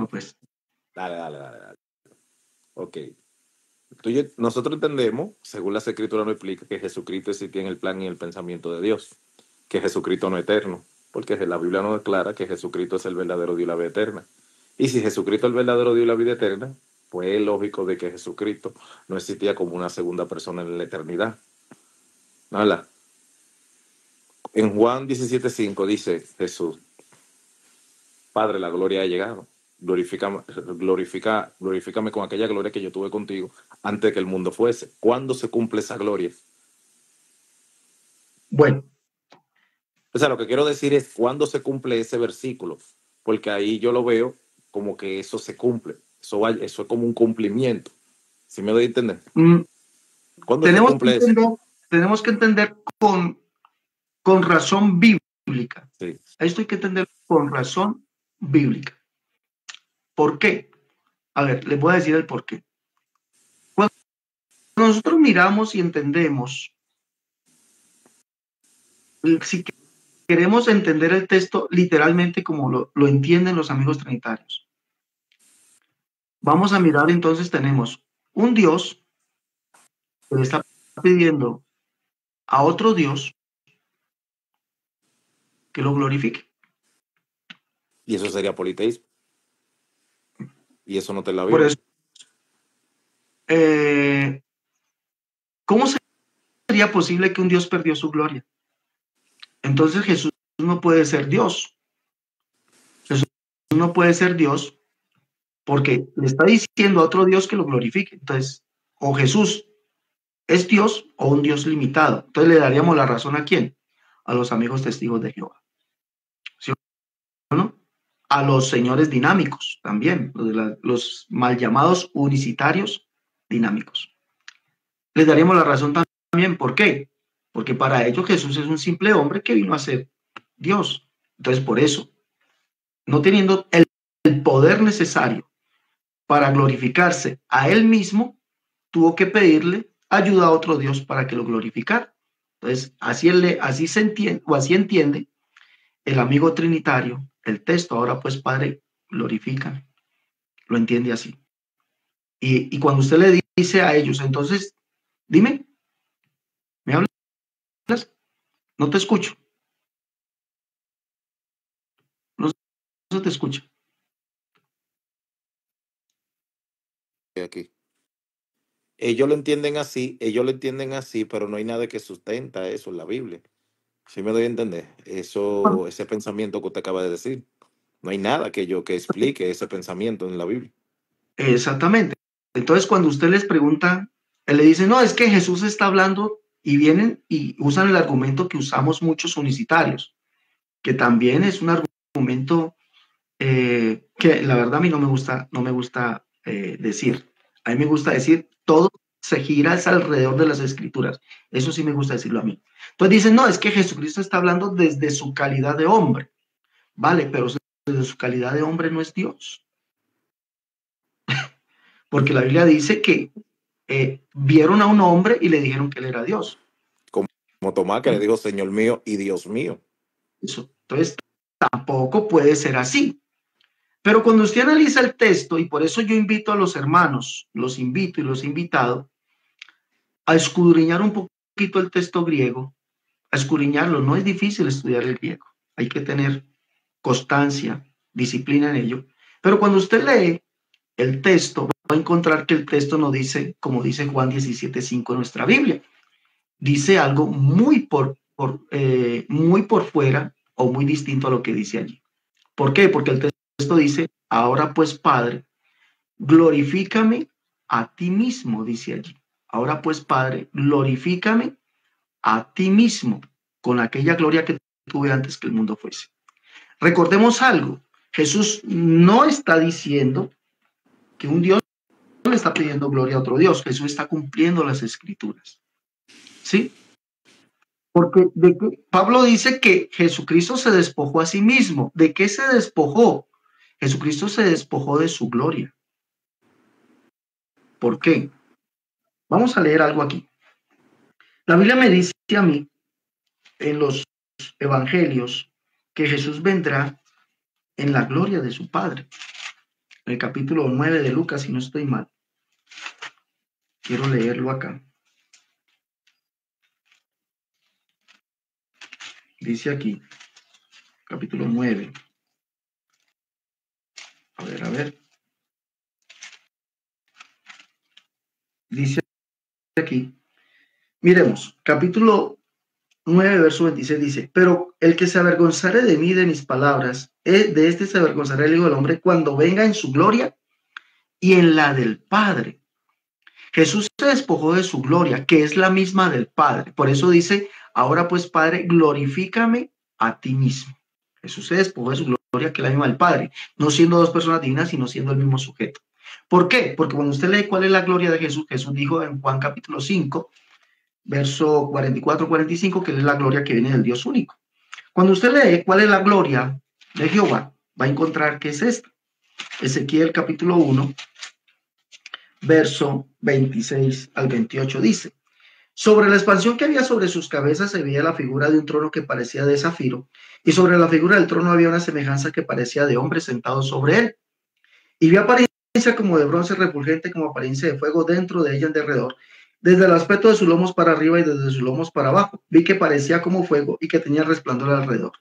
pues. Dale. Ok. Nosotros entendemos, según las escrituras nos explica, que Jesucristo existía en el plan y el pensamiento de Dios, que Jesucristo no es eterno, porque la Biblia nos declara que Jesucristo es el verdadero Dios y la vida eterna. Y si Jesucristo es el verdadero Dios y la vida eterna, pues es lógico de que Jesucristo no existía como una segunda persona en la eternidad. ¿Verdad? En Juan 17:5 dice Jesús: Padre, la gloria ha llegado. Glorifícame con aquella gloria que yo tuve contigo antes que el mundo fuese. ¿Cuándo se cumple esa gloria? Bueno. O sea, lo que quiero decir es cuándo se cumple ese versículo, porque ahí yo lo veo como que eso se cumple. Eso es como un cumplimiento. ¿Sí me doy a entender? ¿Cuándo se cumple eso? Tenemos que entender con razón bíblica. Sí. Esto hay que entender con razón bíblica. ¿Por qué? A ver, les voy a decir el por qué. Cuando nosotros miramos y entendemos, si queremos entender el texto literalmente como lo entienden los amigos trinitarios, vamos a mirar, entonces tenemos un Dios que le está pidiendo a otro Dios que lo glorifique. Y eso sería politeísmo. Y eso no te la Por Biblia. eso, ¿cómo sería posible que un Dios perdió su gloria? Entonces Jesús no puede ser Dios. Jesús no puede ser Dios porque le está diciendo a otro Dios que lo glorifique. Entonces, o Jesús es Dios o un Dios limitado. Entonces le daríamos la razón ¿a quién? A los amigos testigos de Jehová. ¿Sí o no? A los señores dinámicos también, los mal llamados unicitarios dinámicos. Les daríamos la razón también. ¿Por qué? Porque para ellos Jesús es un simple hombre que vino a ser Dios. Entonces, por eso, no teniendo el poder necesario para glorificarse a él mismo, tuvo que pedirle ayuda a otro Dios para que lo glorificara. Entonces, así se entiende, o así entiende el amigo trinitario el texto. Ahora pues, Padre, glorifican. Lo entiende así. Y cuando usted le dice a ellos, entonces, dime, ¿me hablas? No te escucho. No se te escucha. Aquí. Ellos lo entienden así, pero no hay nada que sustenta eso en la Biblia. ¿Sí me doy a entender? Ese pensamiento que usted acaba de decir. No hay nada que explique ese pensamiento en la Biblia. Exactamente. Entonces, cuando usted les pregunta, él le dice, no, es que Jesús está hablando, y vienen y usan el argumento que usamos muchos unicitarios, que también es un argumento que la verdad a mí no me gusta decir. A mí me gusta decir, todo se gira alrededor de las escrituras. Eso sí me gusta decirlo a mí. Entonces dicen, no, es que Jesucristo está hablando desde su calidad de hombre. Vale, pero desde su calidad de hombre no es Dios. Porque la Biblia dice que vieron a un hombre y le dijeron que él era Dios. Como Tomás, que le dijo, Señor mío y Dios mío. Eso. Entonces, tampoco puede ser así. Pero cuando usted analiza el texto, y por eso yo invito a los hermanos, los invito y los he invitado a escudriñar un poquito el texto griego, a escudriñarlo. No es difícil estudiar el griego. Hay que tener constancia, disciplina en ello. Pero cuando usted lee el texto, va a encontrar que el texto no dice, como dice Juan 17:5 en nuestra Biblia. Dice algo muy por fuera o muy distinto a lo que dice allí. ¿Por qué? Porque el texto dice, ahora pues, Padre, glorifícame a ti mismo, dice allí. Ahora pues, Padre, glorifícame a ti mismo con aquella gloria que tuve antes que el mundo fuese. Recordemos algo, Jesús no está diciendo que un Dios le está pidiendo gloria a otro Dios. Jesús está cumpliendo las escrituras. ¿Sí? Porque Pablo dice que Jesucristo se despojó a sí mismo. ¿De qué se despojó? Jesucristo se despojó de su gloria. ¿Por qué? Vamos a leer algo aquí. La Biblia me dice a mí en los evangelios que Jesús vendrá en la gloria de su Padre. el capítulo 9 de Lucas, si no estoy mal. Quiero leerlo acá. Dice aquí, capítulo 9. A ver. Dice aquí, miremos, capítulo 9, verso 26 dice, pero el que se avergonzare de mí, de mis palabras, de este se avergonzará el Hijo del Hombre cuando venga en su gloria y en la del Padre. Jesús se despojó de su gloria, que es la misma del Padre. Por eso dice, ahora pues Padre, glorifícame a ti mismo. Jesús se despojó de su gloria, que es la misma del Padre, no siendo dos personas divinas, sino siendo el mismo sujeto. ¿Por qué? Porque cuando usted lee cuál es la gloria de Jesús, Jesús dijo en Juan capítulo 5, verso 44-45, que es la gloria que viene del Dios único. Cuando usted lee cuál es la gloria de Jehová, va a encontrar que es esta. Ezequiel capítulo 1, verso 26 al 28 dice, sobre la expansión que había sobre sus cabezas se veía la figura de un trono que parecía de zafiro, y sobre la figura del trono había una semejanza que parecía de hombre sentado sobre él. Y vi apariencia como de bronce refulgente, como apariencia de fuego dentro de ella en derredor, desde el aspecto de sus lomos para arriba y desde sus lomos para abajo. Vi que parecía como fuego y que tenía resplandor alrededor.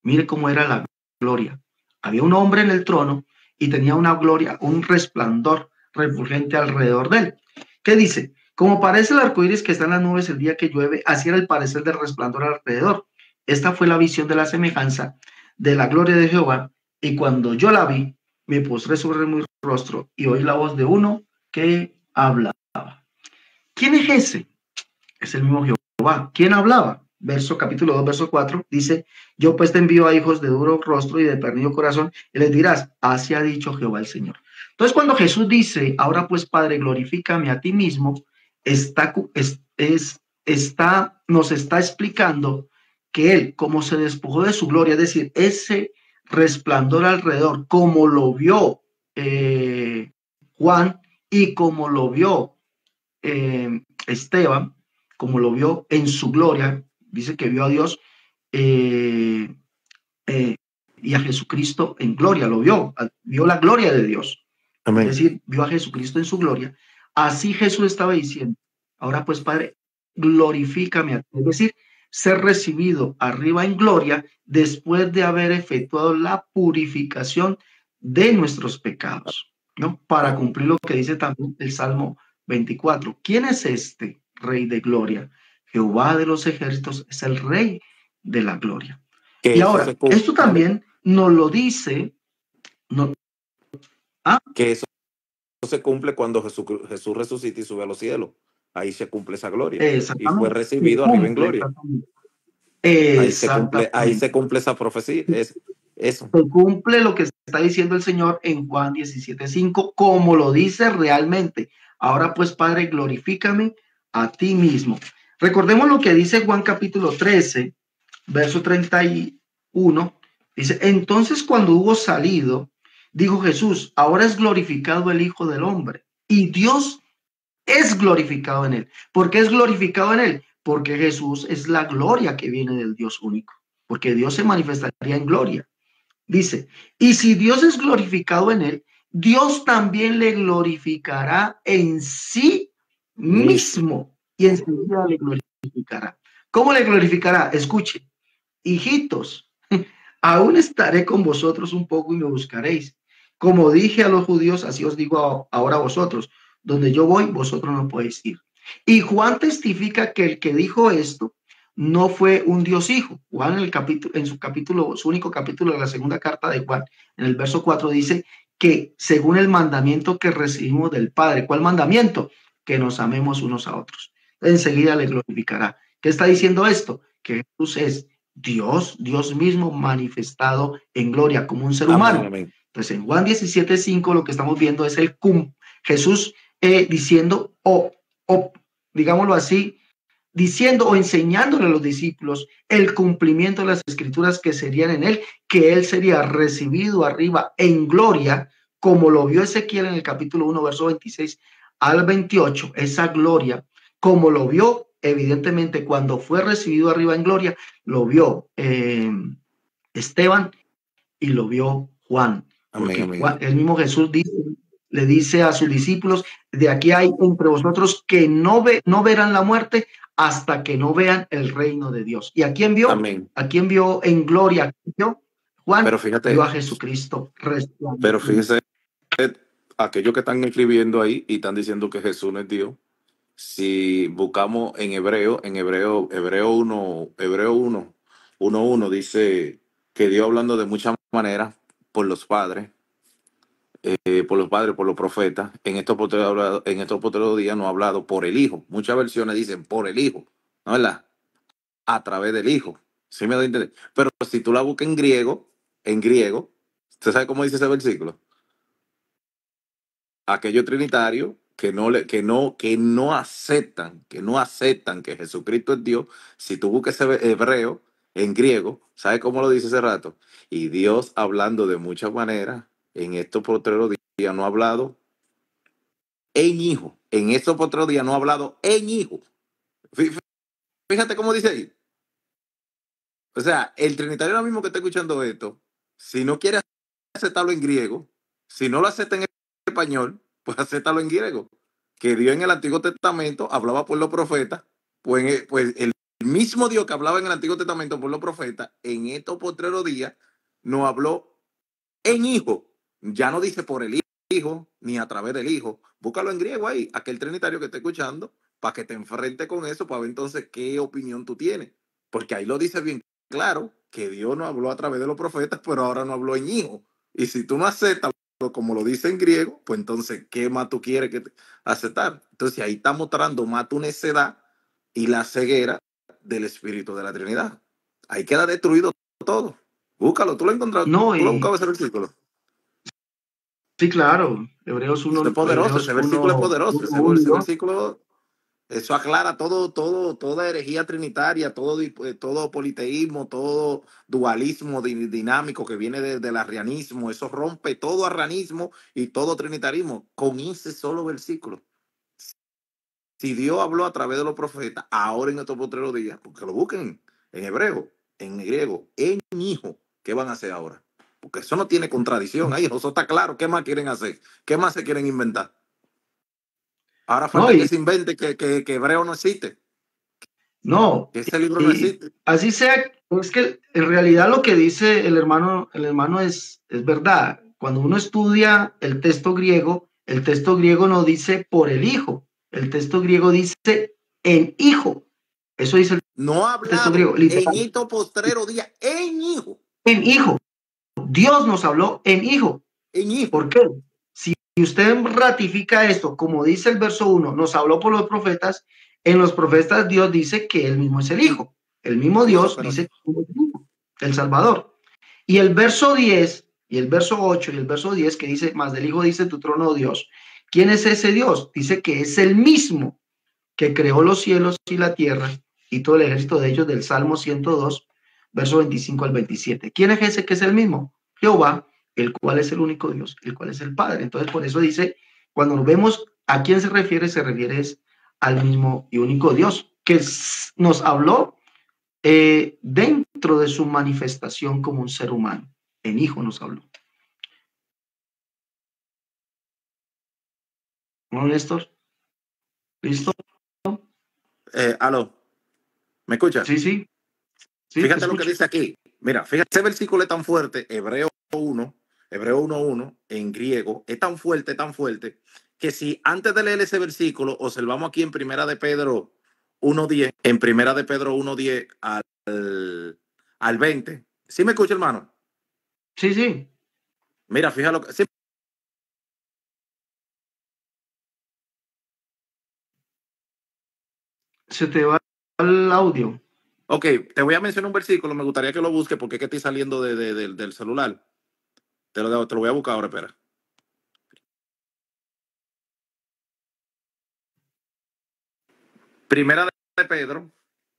Mire cómo era la gloria. Había un hombre en el trono y tenía una gloria, un resplandor refulgente alrededor de él. ¿Qué dice? Como parece el arco iris que está en las nubes el día que llueve, así era el parecer del resplandor alrededor. Esta fue la visión de la semejanza de la gloria de Jehová, y cuando yo la vi, me postré sobre mi rostro y oí la voz de uno que hablaba. ¿Quién es ese? Es el mismo Jehová. ¿Quién hablaba? Capítulo 2, verso 4, dice, yo pues te envío a hijos de duro rostro y de pernido corazón, y les dirás, así ha dicho Jehová el Señor. Entonces, cuando Jesús dice, ahora pues Padre, glorifícame a ti mismo, nos está explicando que él, como se despojó de su gloria, es decir, ese resplandor alrededor, como lo vio Juan y como lo vio Esteban, como lo vio en su gloria, dice que vio a Dios y a Jesucristo en gloria, lo vio la gloria de Dios. Amén. Es decir, vio a Jesucristo en su gloria. Así Jesús estaba diciendo, ahora pues Padre, glorifícame a ti. Es decir, ser recibido arriba en gloria después de haber efectuado la purificación de nuestros pecados, ¿no? Para cumplir lo que dice también el Salmo 24. ¿Quién es este Rey de gloria? Jehová de los ejércitos es el Rey de la gloria. Y ahora, esto también nos lo dice. Que eso se cumple cuando Jesús resucita y sube a los cielos. Ahí se cumple esa gloria. Y fue recibido arriba en gloria. Ahí se cumple esa profecía. Eso. Se cumple lo que está diciendo el Señor en Juan 17:5, como lo dice realmente. Ahora pues, Padre, glorifícame a ti mismo. Recordemos lo que dice Juan capítulo 13, verso 31. Dice, entonces cuando hubo salido, dijo Jesús, ahora es glorificado el Hijo del Hombre y Dios es glorificado en él. ¿Por qué es glorificado en él? Porque Jesús es la gloria que viene del Dios único, porque Dios se manifestaría en gloria. Dice, y si Dios es glorificado en él, Dios también le glorificará en sí mismo y enseguida le glorificará. ¿Cómo le glorificará? Escuche, hijitos, aún estaré con vosotros un poco y me buscaréis. Como dije a los judíos, así os digo ahora a vosotros, donde yo voy, vosotros no podéis ir. Y Juan testifica que el que dijo esto no fue un Dios hijo. Juan en su único capítulo de la segunda carta de Juan, en el verso 4 dice que según el mandamiento que recibimos del Padre. ¿Cuál mandamiento? Que nos amemos unos a otros. Enseguida le glorificará. ¿Qué está diciendo esto? Que Jesús es Dios mismo manifestado en gloria como un ser humano. Amén. Entonces en Juan 17:5 lo que estamos viendo es Jesús diciendo, digámoslo así, diciendo o enseñándole a los discípulos el cumplimiento de las escrituras que serían en él, que él sería recibido arriba en gloria, como lo vio Ezequiel en el capítulo 1, verso 26 al 28, esa gloria, como lo vio evidentemente cuando fue recibido arriba en gloria, lo vio Esteban y lo vio Juan. Amén, porque amén. el mismo Jesús le dice a sus discípulos, de aquí hay entre vosotros que no verán la muerte hasta que no vean el reino de Dios. ¿Y a quién vio? Amén. ¿A quién vio en gloria? ¿A quién vio? Juan Pero vio fíjate, a Jesucristo pero resplandeciente. fíjese, aquellos que están escribiendo ahí y están diciendo que Jesús no es Dios, si buscamos Hebreo 1, Hebreo 1 dice que Dios hablando de muchas maneras por los padres, por los profetas, en estos postreros días no ha hablado por el Hijo. Muchas versiones dicen por el Hijo, ¿no es verdad? A través del Hijo. ¿Sí me da a entender? Pero si tú la buscas en griego, ¿usted sabe cómo dice ese versículo? Aquellos trinitarios que no aceptan que Jesucristo es Dios, si tú buscas ese hebreo en griego, ¿sabes cómo lo dice ese rato? Y Dios hablando de muchas maneras, en estos postreros días no ha hablado en hijo. En estos postreros días no ha hablado en hijo. Fíjate cómo dice ahí. O sea, el trinitario ahora mismo que está escuchando esto, si no quiere aceptarlo en griego, si no lo acepta en español, pues acéptalo en griego. Que Dios en el Antiguo Testamento hablaba por los profetas, pues el mismo Dios que hablaba en el Antiguo Testamento por los profetas, en estos postreros días nos habló en hijo. Ya no dice por el hijo, ni a través del hijo. Búscalo en griego ahí, aquel trinitario que esté escuchando, para que te enfrente con eso, para ver entonces qué opinión tú tienes. Porque ahí lo dice bien claro, que Dios no habló a través de los profetas, pero ahora no habló en hijo. Y si tú no aceptas como lo dice en griego, pues entonces, ¿qué más tú quieres aceptar? Entonces ahí está mostrando más tu necedad y la ceguera del Espíritu de la Trinidad. Ahí queda destruido todo. Búscalo, tú lo has encontrado, No, tú lo has y buscado ese versículo. sí, claro, Hebreos Eso es 1, poderoso, Hebreos ese versículo es 1, poderoso, 1, 1 y ese 2. versículo, eso aclara toda herejía trinitaria, todo politeísmo, todo dualismo dinámico que viene del arrianismo, eso rompe todo arrianismo y todo trinitarismo con ese solo versículo. Si Dios habló a través de los profetas, ahora en estos postreros días, porque lo busquen en hebreo, en griego, en hijo, ¿qué van a hacer ahora? Porque eso no tiene contradicción ahí, eso está claro. ¿Qué más quieren hacer? ¿Qué más se quieren inventar? Ahora No, falta que se invente que hebreo no existe, no, que ese libro no y existe. así sea, es que en realidad lo que dice el hermano es verdad. Cuando uno estudia el texto griego no dice por el hijo, el texto griego dice en hijo. Eso dice el No ha texto hablado griego, en literal, estos postreros días en hijo, en hijo. Dios nos habló en hijo. en hijo. ¿Por qué? Si usted ratifica esto, como dice el verso 1, nos habló por los profetas, en los profetas Dios dice que él mismo es el Hijo. El mismo Incluso, Dios pero dice que es el Hijo, el Salvador. Y el verso 10, y el verso 8, y el verso 10 que dice, más del Hijo dice tu trono, oh Dios. ¿Quién es ese Dios? Dice que es el mismo que creó los cielos y la tierra y todo el ejército de ellos del Salmo 102, verso 25 al 27. ¿Quién es ese que es el mismo? Jehová, el cual es el único Dios, el cual es el Padre. Entonces, por eso dice, cuando nos vemos a quién se refiere al mismo y único Dios, que nos habló dentro de su manifestación como un ser humano. En hijo nos habló. ¿No, Néstor? ¿Listo? Aló, ¿me escucha? Sí, sí, sí, te Fíjate lo que escucho. dice aquí. Mira, fíjate, ese versículo es tan fuerte, Hebreo 1:1, en griego, es tan fuerte, que si antes de leer ese versículo, observamos aquí en Primera de Pedro 1:10, en Primera de Pedro 1:10 al 20. ¿Sí me escucha, hermano? Sí, sí, Mira, fíjate lo que... Sí, se te va el audio. ok, te voy a mencionar un versículo, me gustaría que lo busques porque es que estoy saliendo del celular. Te lo voy a buscar ahora, espera. Primera de Pedro,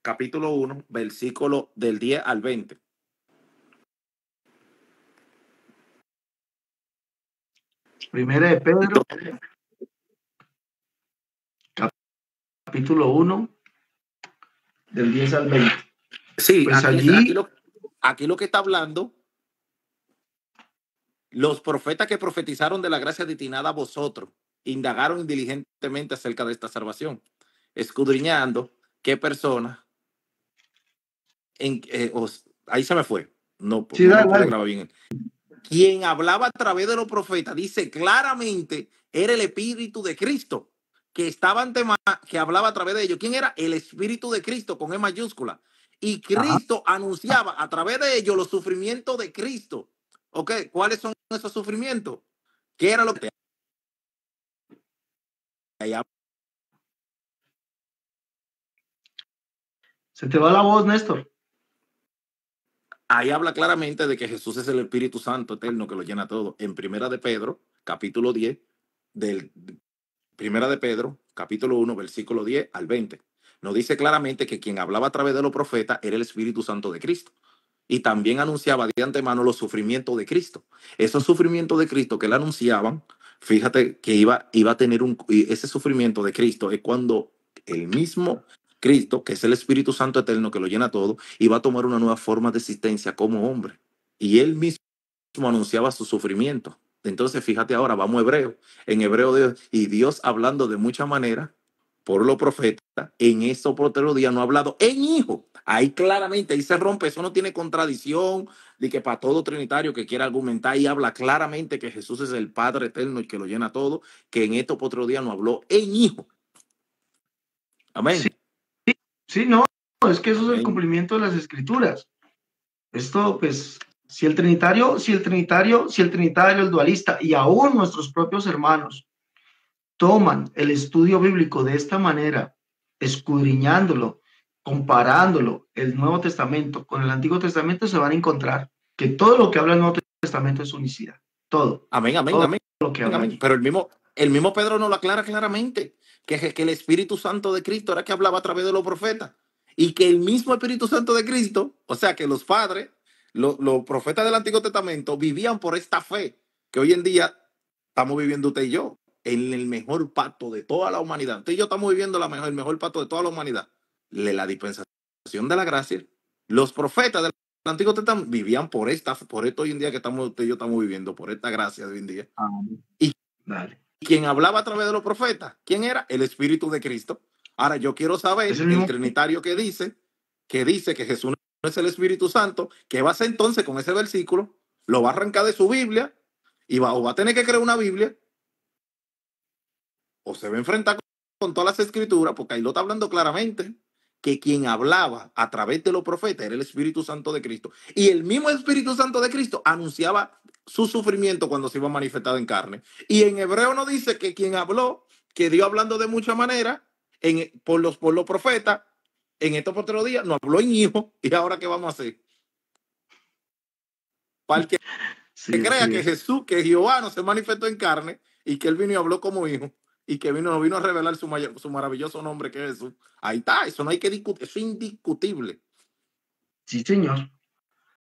capítulo 1, versículo del 10 al 20. Primera de Pedro, capítulo 1, del 10 al 20. Sí, Pues allí, aquí lo que está hablando Los profetas que profetizaron de la gracia destinada a vosotros indagaron diligentemente acerca de esta salvación, escudriñando qué persona ahí se me fue. No, Sí, no me dale, pude dale. grabar bien. Quien hablaba a través de los profetas, dice claramente, era el Espíritu de Cristo, que estaba que hablaba a través de ellos. ¿Quién era? El Espíritu de Cristo, con E mayúscula. Y Ajá. Cristo anunciaba a través de ellos los sufrimientos de Cristo. ¿Ok? ¿Cuáles son esos sufrimientos? ¿Qué era lo que Se te va la voz, Néstor. ahí habla claramente de que Jesús es el Espíritu Santo eterno que lo llena todo? En Primera de Pedro, capítulo 10, del Primera de Pedro, capítulo 1, versículo 10 al 20. Nos dice claramente que quien hablaba a través de los profetas era el Espíritu Santo de Cristo. Y también anunciaba de antemano los sufrimientos de Cristo. Esos sufrimientos de Cristo que él anunciaban, fíjate que iba a tener ese sufrimiento de Cristo es cuando el mismo Cristo, que es el Espíritu Santo eterno que lo llena todo, iba a tomar una nueva forma de existencia como hombre. Y él mismo anunciaba su sufrimiento. Entonces, fíjate ahora, vamos a Hebreo. En Hebreo, y Dios hablando de muchas maneras por los profetas, en eso por otro día no ha hablado en hijo. Ahí claramente, ahí se rompe, eso no tiene contradicción de que para todo trinitario que quiera argumentar, y habla claramente que Jesús es el Padre eterno y que lo llena todo, que en esto por otro día no habló en hijo. Sí, Amén. sí, no, es que eso es el Amén. cumplimiento de las escrituras. Esto, pues, si el trinitario, el dualista y aún nuestros propios hermanos toman el estudio bíblico de esta manera, escudriñándolo, comparándolo, el Nuevo Testamento con el Antiguo Testamento, se van a encontrar que todo lo que habla el Nuevo Testamento es unicidad. Todo. Amén, amén, Todo amén. lo que habla Amén. allí. Pero el mismo Pedro nos lo aclara claramente, que el Espíritu Santo de Cristo era que hablaba a través de los profetas. Y que el mismo Espíritu Santo de Cristo, o sea, que los padres, los profetas del Antiguo Testamento, vivían por esta fe, que hoy en día estamos viviendo usted y yo, en el mejor pacto de toda la humanidad. Usted y yo estamos viviendo el mejor pacto de toda la humanidad. La dispensación de la gracia. Los profetas del Antiguo Testamento vivían por esto hoy en día que usted y yo estamos viviendo, por esta gracia de hoy en día. Y Dale. quien hablaba a través de los profetas, ¿quién era? El Espíritu de Cristo. Ahora yo quiero Es saber el el mismo. trinitario que dice que Jesús no es el Espíritu Santo, ¿qué va a hacer entonces con ese versículo? Lo va a arrancar de su Biblia y o va a tener que crear una Biblia o se va a enfrentar con todas las escrituras, porque ahí lo está hablando claramente, que quien hablaba a través de los profetas era el Espíritu Santo de Cristo. Y el mismo Espíritu Santo de Cristo anunciaba su sufrimiento cuando se iba manifestado en carne. Y en Hebreo nos dice que quien habló, que Dios hablando de muchas maneras, por los profetas, en estos otros días nos habló en hijo. ¿Y ahora qué vamos a hacer? Para el que Sí, crea así que es. Jesús, que Jehová no se manifestó en carne y que él vino y habló como hijo y que vino a revelar su maravilloso nombre que es Jesús. Ahí está, eso no hay que discutir, eso es indiscutible. Sí, señor.